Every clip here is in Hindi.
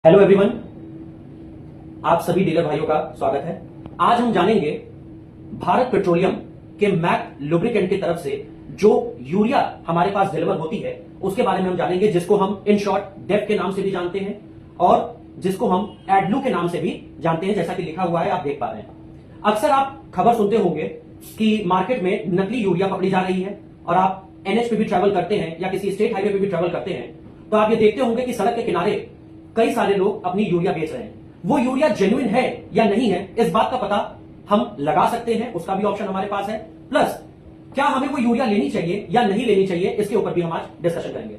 हेलो एवरीवन, आप सभी डीलर भाइयों का स्वागत है। आज हम जानेंगे भारत पेट्रोलियम के मैक लुब्रिकेंट की तरफ से जो यूरिया हमारे पास डिलीवर होती है उसके बारे में हम जानेंगे, जिसको हम इन शॉर्ट डेप के नाम से भी जानते हैं और जिसको हम एडब्लू के नाम से भी जानते हैं, जैसा कि लिखा हुआ है आप देख पा रहे हैं। अक्सर आप खबर सुनते होंगे कि मार्केट में नकली यूरिया पकड़ी जा रही है और आप एनएच पे भी ट्रेवल करते हैं या किसी स्टेट हाईवे पे भी ट्रेवल करते हैं तो आप ये देखते होंगे कि सड़क के किनारे कई सारे लोग अपनी यूरिया बेच रहे हैं। वो यूरिया जेन्युइन है या नहीं है, इस बात का पता हम लगा सकते हैं, उसका भी ऑप्शन हमारे पास है। प्लस क्या हमें वो यूरिया लेनी चाहिए या नहीं लेनी चाहिए, इसके ऊपर भी हम आज डिस्कशन करेंगे।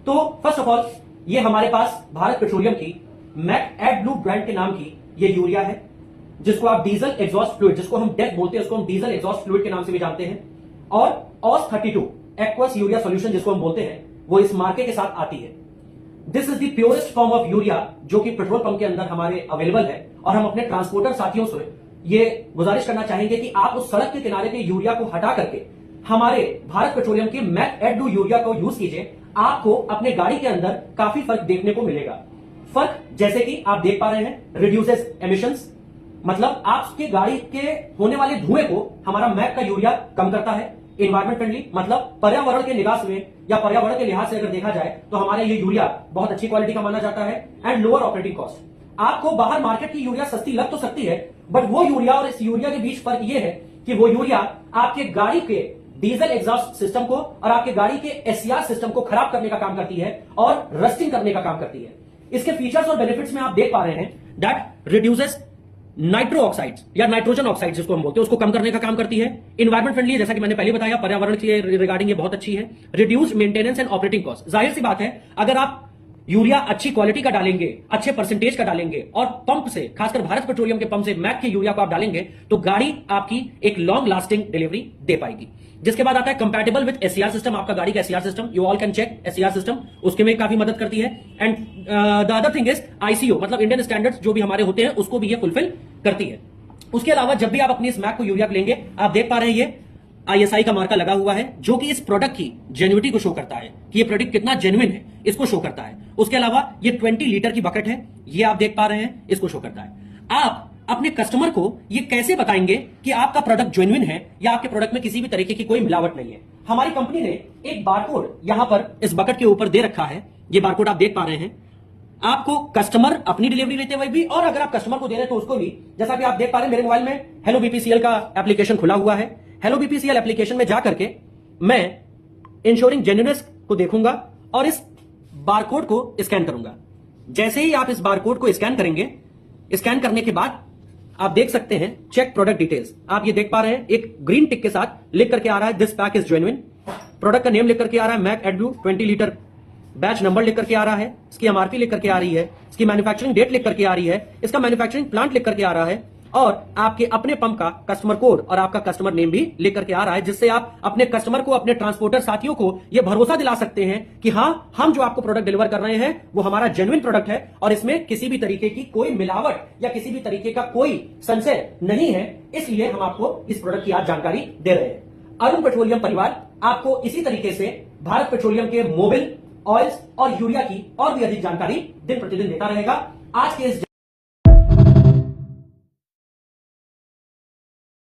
तो फर्स्ट ऑफ ऑल, ये हमारे पास भारत पेट्रोलियम की मैक एडब्लू ब्रांड के नाम की ये यूरिया है, जिसको आप डीजल एग्जॉस्ट फ्लूइड, जिसको हम डेप बोलते हैं, उसको हम डीजल एग्जॉस्ट फ्लूइड के नाम से भी जानते हैं। और ऑस 32 एक्वस यूरिया सोल्यूशन जिसको हम बोलते हैं, वो इस मार्के के साथ आती है। This is the purest form of urea जो कि पेट्रोल पंप के अंदर हमारे अवेलेबल है। और हम अपने ट्रांसपोर्टर साथियों से ये गुजारिश करना चाहेंगे कि आप उस सड़क के किनारे के यूरिया को हटा करके हमारे भारत पेट्रोलियम के मैक एडब्लू यूरिया को यूज कीजिए। आपको अपने गाड़ी के अंदर काफी फर्क देखने को मिलेगा। फर्क जैसे कि आप देख पा रहे हैं, रिड्यूसेस एमिशंस, मतलब आपके गाड़ी के होने वाले धुएं को हमारा मैक का यूरिया कम करता है। एनवायरमेंट फ्रेंडली, मतलब पर्यावरण के निगाह से या पर्यावरण के लिहाज से अगर देखा जाए तो हमारा ये यूरिया बहुत अच्छी क्वालिटी का माना जाता है। And lower operating cost. आपको बाहर मार्केट की यूरिया सस्ती लग तो सकती है, बट वो यूरिया और इस यूरिया के बीच फर्क ये है कि वो यूरिया आपके गाड़ी के डीजल एग्जॉस्ट सिस्टम को और आपके गाड़ी के एससीआर सिस्टम को खराब करने का काम करती है और रस्टिंग करने का काम करती है। इसके फीचर्स और बेनिफिट्स में आप देख पा रहे हैं दैट रिड्यूसेस नाइट्रो ऑक्साइड्स या नाइट्रोजन ऑक्साइड जिसको हम बोलते हैं, उसको कम करने का काम करती है। इन्वायरमेंट फ्रेंडली है, जैसा कि मैंने पहले बताया, पर्यावरण के रिगार्डिंग ये बहुत अच्छी है। Reduced maintenance and operating cost. जाहिर सी बात है, अगर आप यूरिया अच्छी क्वालिटी का डालेंगे, अच्छे परसेंटेज का डालेंगे और पंप से, खासकर भारत पेट्रोलियम के पंप से मैक के यूरिया को आप डालेंगे तो गाड़ी आपकी एक लॉन्ग लास्टिंग डिलीवरी दे पाएगी। जिसके बाद आता है कंपैटिबल विद एससीआर सिस्टम। आपका गाड़ी का SCR system, you all can check SCR system, उसके में काफी मदद करती है। And the other thing is ICO, मतलब इंडियन स्टैंडर्ड्स जो भी हमारे होते हैं उसको भी ये फुलफिल करती है। उसके अलावा जब भी आप अपनी इस मैक को यूरिया लेंगे, आप देख पा रहे हैं ये आईएसआई का मार्का लगा हुआ है, जो कि इस प्रोडक्ट की जेन्युइनिटी को शो करता है कि ये प्रोडक्ट कितना जेन्युइन है, इसको शो करता है। उसके अलावा ये 20 लीटर की बकेट है, ये आप देख पा रहे हैं, इसको शो करता है। आप अपने कस्टमर को ये कैसे बताएंगे कि आपका प्रोडक्ट जेन्युइन है या आपके प्रोडक्ट में किसी भी तरीके की कोई मिलावट नहीं है? हमारी कंपनी ने एक बारकोड यहां पर इस बकेट के ऊपर दे रखा है। ये बारकोड आप देख पा रहे हैं। आपको कस्टमर अपनी डिलीवरी लेते हुए भी, और अगर आप कस्टमर को दे रहे हैं तो उसको भी, जैसा कि आप देख पा रहे हैं मेरे मोबाइल में हेलो बीपीसीएल का एप्लीकेशन खुला हुआ है। हेलो बीपीसीएल एप्लीकेशन में जाकर के मैं इंश्योरिंग जेन्युइननेस को देखूंगा और इस बारकोड को स्कैन करूंगा। जैसे ही आप इस बारकोड को स्कैन करेंगे, स्कैन करने के बाद आप देख सकते हैं चेक प्रोडक्ट डिटेल्स। आप ये देख पा रहे हैं, एक ग्रीन टिक के साथ लिख करके आ रहा है this pack is genuine. Product का नेम लिख करके आ रहा है मैक एडब्लू 20 लीटर। बैच नंबर लिख करके आ रहा है, इसकी एमआरपी लिख करके आ रही है, इसकी मैन्युफैक्चरिंग डेट लिख करके आ रही है, इसका मैन्युफैक्चरिंग प्लांट लिख करके आ रहा है और आपके अपने पंप का कस्टमर कोड और आपका कस्टमर नेम भी लिख करके आ रहा है, जिससे आप अपने कस्टमर को, अपने ट्रांसपोर्टर साथियों को यह भरोसा दिला सकते हैं कि हां, हम जो आपको प्रोडक्ट डिलीवर कर रहे हैं वो हमारा जेन्युइन प्रोडक्ट है और इसमें किसी भी तरीके की कोई मिलावट या किसी भी तरीके का कोई संशय नहीं है। इसलिए हम आपको इस प्रोडक्ट की आज जानकारी दे रहे हैं। अरुण पेट्रोलियम परिवार आपको इसी तरीके से भारत पेट्रोलियम के मोबिल, ऑयल्स और यूरिया की और भी अधिक जानकारी दिन प्रतिदिन देता रहेगा। आज के इस